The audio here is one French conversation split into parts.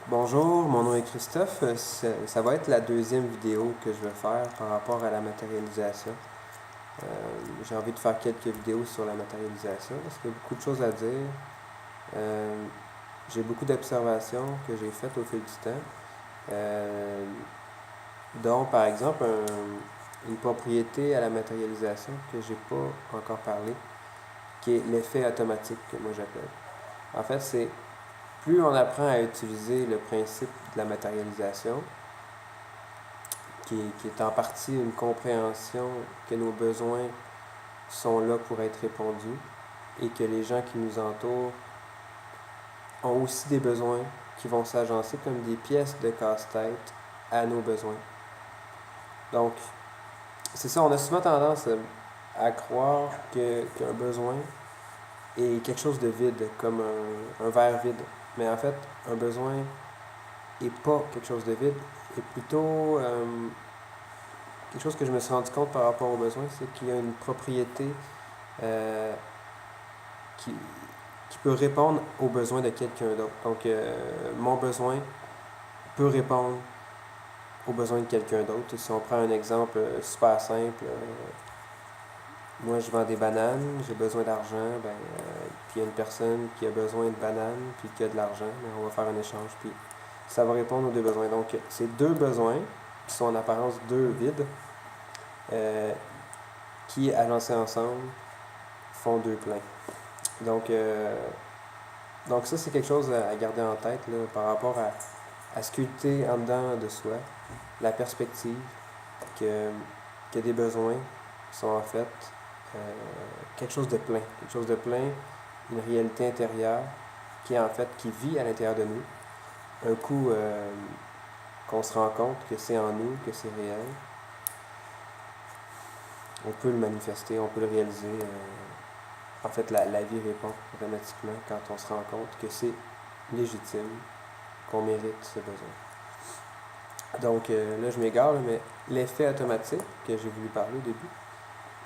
Bonjour, mon nom est Christophe. Ça va être la deuxième vidéo que je vais faire par rapport à la matérialisation. J'ai envie de faire quelques vidéos sur la matérialisation parce qu'il y a beaucoup de choses à dire. J'ai beaucoup d'observations que j'ai faites au fil du temps, dont par exemple une propriété à la matérialisation que j'ai pas encore parlé, qui est l'effet automatique que moi j'appelle. En fait, c'est plus on apprend à utiliser le principe de la matérialisation, qui est en partie une compréhension que nos besoins sont là pour être répondus et que les gens qui nous entourent ont aussi des besoins qui vont s'agencer comme des pièces de casse-tête à nos besoins. Donc, c'est ça, on a souvent tendance à croire qu'un besoin est quelque chose de vide, comme un verre vide. Mais en fait, un besoin n'est pas quelque chose de vide, est plutôt quelque chose que je me suis rendu compte par rapport aux besoins, c'est qu'il y a une propriété euh, qui, qui peut répondre aux besoins de quelqu'un d'autre. Donc, mon besoin peut répondre aux besoins de quelqu'un d'autre. Si on prend un exemple super simple, moi je vends des bananes, j'ai besoin d'argent, puis il y a une personne qui a besoin de bananes, puis qui a de l'argent, on va faire un échange, puis ça va répondre aux deux besoins. Donc, ces deux besoins, qui sont en apparence deux vides, qui, agencés ensemble, font deux pleins. Donc ça, c'est quelque chose à garder en tête là, par rapport à sculpter en dedans de soi la perspective que, que des besoins sont en fait quelque chose de plein. Quelque chose de plein, une réalité intérieure qui vit à l'intérieur de nous. Un coup qu'on se rend compte que c'est en nous, que c'est réel, on peut le manifester, on peut le réaliser. En fait, la vie répond automatiquement quand on se rend compte que c'est légitime, qu'on mérite ce besoin. Donc là, je m'égare, mais l'effet automatique que j'ai voulu parler au début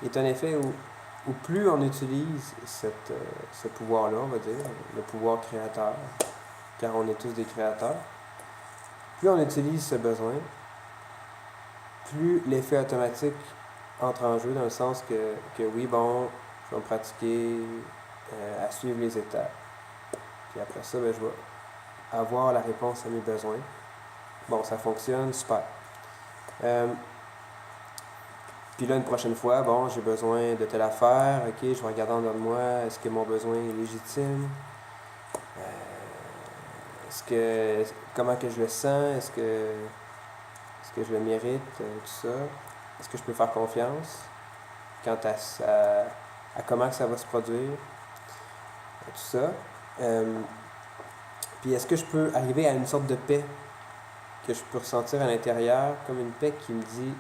est un effet où plus on utilise ce pouvoir-là, on va dire, le pouvoir créateur, car on est tous des créateurs, plus on utilise ce besoin, plus l'effet automatique entre en jeu dans le sens que oui, bon, je vais me pratiquer à suivre les étapes. Puis après ça, je vais avoir la réponse à mes besoins. Bon, ça fonctionne, super. Puis là, une prochaine fois, bon, j'ai besoin de telle affaire, ok, je vais regarder en dedans de moi, est-ce que mon besoin est légitime? Comment que je le sens? Est-ce que je le mérite? Tout ça. Est-ce que je peux faire confiance quant à comment ça va se produire? Tout ça. Puis est-ce que je peux arriver à une sorte de paix que je peux ressentir à l'intérieur, comme une paix qui me dit,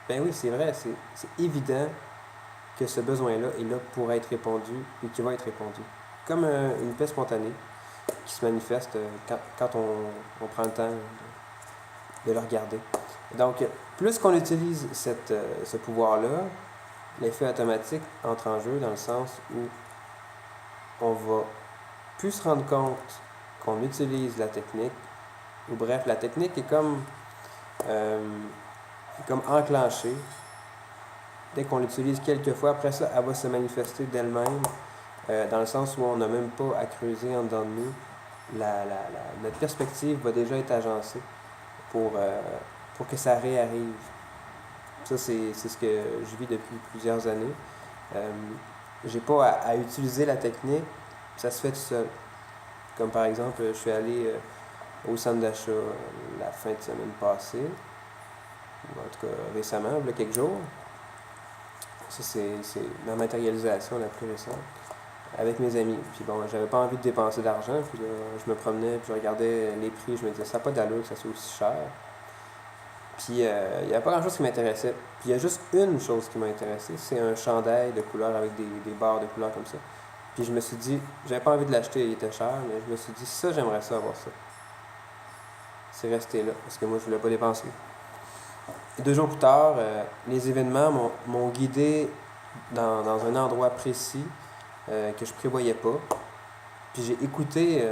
ben oui, c'est vrai, c'est évident que ce besoin-là est là pour être répondu et qui va être répondu. Comme une paix spontanée qui se manifeste quand on prend le temps de le regarder. Donc, plus qu'on utilise ce pouvoir-là, l'effet automatique entre en jeu dans le sens où on va plus se rendre compte qu'on utilise la technique, ou bref, la technique est comme enclenchée. Dès qu'on l'utilise quelques fois, après ça, elle va se manifester d'elle-même, dans le sens où on n'a même pas à creuser en dedans de nous. Notre perspective va déjà être agencée pour que ça réarrive. Ça, c'est ce que je vis depuis plusieurs années. J'ai pas à utiliser la technique, ça se fait tout seul. Comme par exemple, je suis allé au centre d'achat la fin de semaine passée, en tout cas récemment, il y a quelques jours. Ça, c'est ma matérialisation la plus récente, avec mes amis. Puis bon, j'avais pas envie de dépenser d'argent, puis là, je me promenais, puis je regardais les prix, je me disais, ça n'a pas d'allure que ça soit aussi cher. Puis il n'y a pas grand-chose qui m'intéressait. Puis il y a juste une chose qui m'a intéressé, c'est un chandail de couleur avec des barres de couleur comme ça. Puis je me suis dit, j'avais pas envie de l'acheter, il était cher, mais je me suis dit, ça, j'aimerais ça avoir ça. C'est resté là, parce que moi, je voulais pas dépenser. 2 jours plus tard, les événements m'ont guidé dans un endroit précis que je prévoyais pas. Puis j'ai écouté,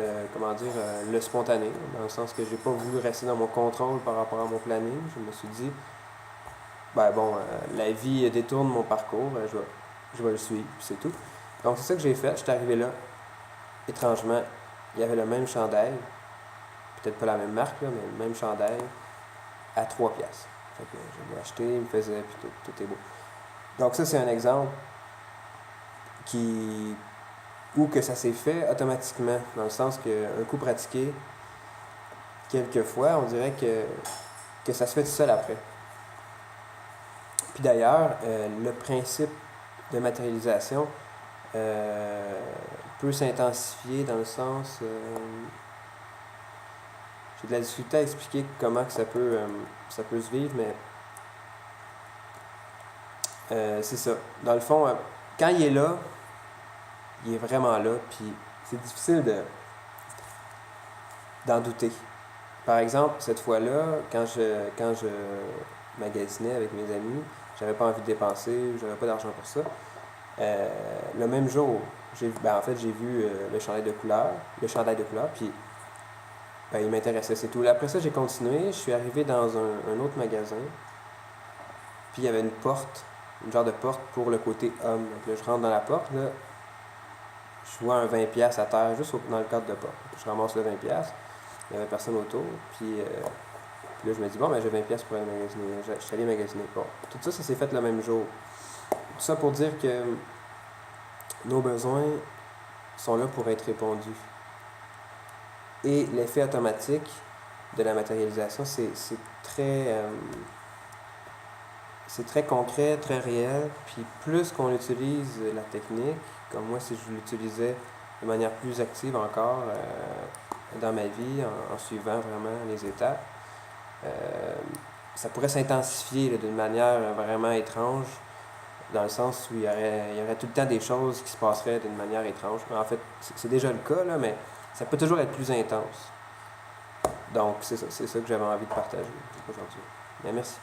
le spontané, dans le sens que j'ai pas voulu rester dans mon contrôle par rapport à mon planning. Je me suis dit, la vie détourne mon parcours, je vais le suivre, puis c'est tout. Donc c'est ça que j'ai fait. J'étais arrivé là. Étrangement, il y avait le même chandail, peut-être pas la même marque, là, mais le même chandail à 3 piastres. Fait que je l'ai acheté, il me faisait, puis tout est beau. Donc ça, c'est un exemple où que ça s'est fait automatiquement, dans le sens qu'un coup pratiqué, quelquefois, on dirait que ça se fait tout seul après. Puis d'ailleurs, le principe de matérialisation peut s'intensifier dans le sens... j'ai de la difficulté à expliquer comment que ça peut se vivre, mais c'est ça. Dans le fond, quand il est là, il est vraiment là, puis c'est difficile d'en douter. Par exemple, cette fois-là, quand je magasinais avec mes amis, j'avais pas envie de dépenser, j'avais pas d'argent pour ça. Le même jour, j'ai vu le chandail de couleur, puis il m'intéressait, c'est tout. Après ça, j'ai continué, je suis arrivé dans un autre magasin, puis il y avait une porte, une genre de porte pour le côté homme. Donc là, je rentre dans la porte, là, je vois un 20$ à terre, juste dans le cadre de porte. Je ramasse le 20$, il n'y avait personne autour, puis là, je me dis, j'ai 20$ pour aller magasiner. Je suis allé magasiner. Bon, tout ça, ça s'est fait le même jour. Tout ça pour dire que nos besoins sont là pour être répondus. Et l'effet automatique de la matérialisation, c'est très concret, très réel. Puis plus qu'on utilise la technique, comme moi, si je l'utilisais de manière plus active encore dans ma vie, en suivant vraiment les étapes, ça pourrait s'intensifier d'une manière vraiment étrange, dans le sens où il y aurait tout le temps des choses qui se passeraient d'une manière étrange. En fait, c'est déjà le cas, là, mais ça peut toujours être plus intense. Donc, c'est ça que j'avais envie de partager aujourd'hui. Bien, merci.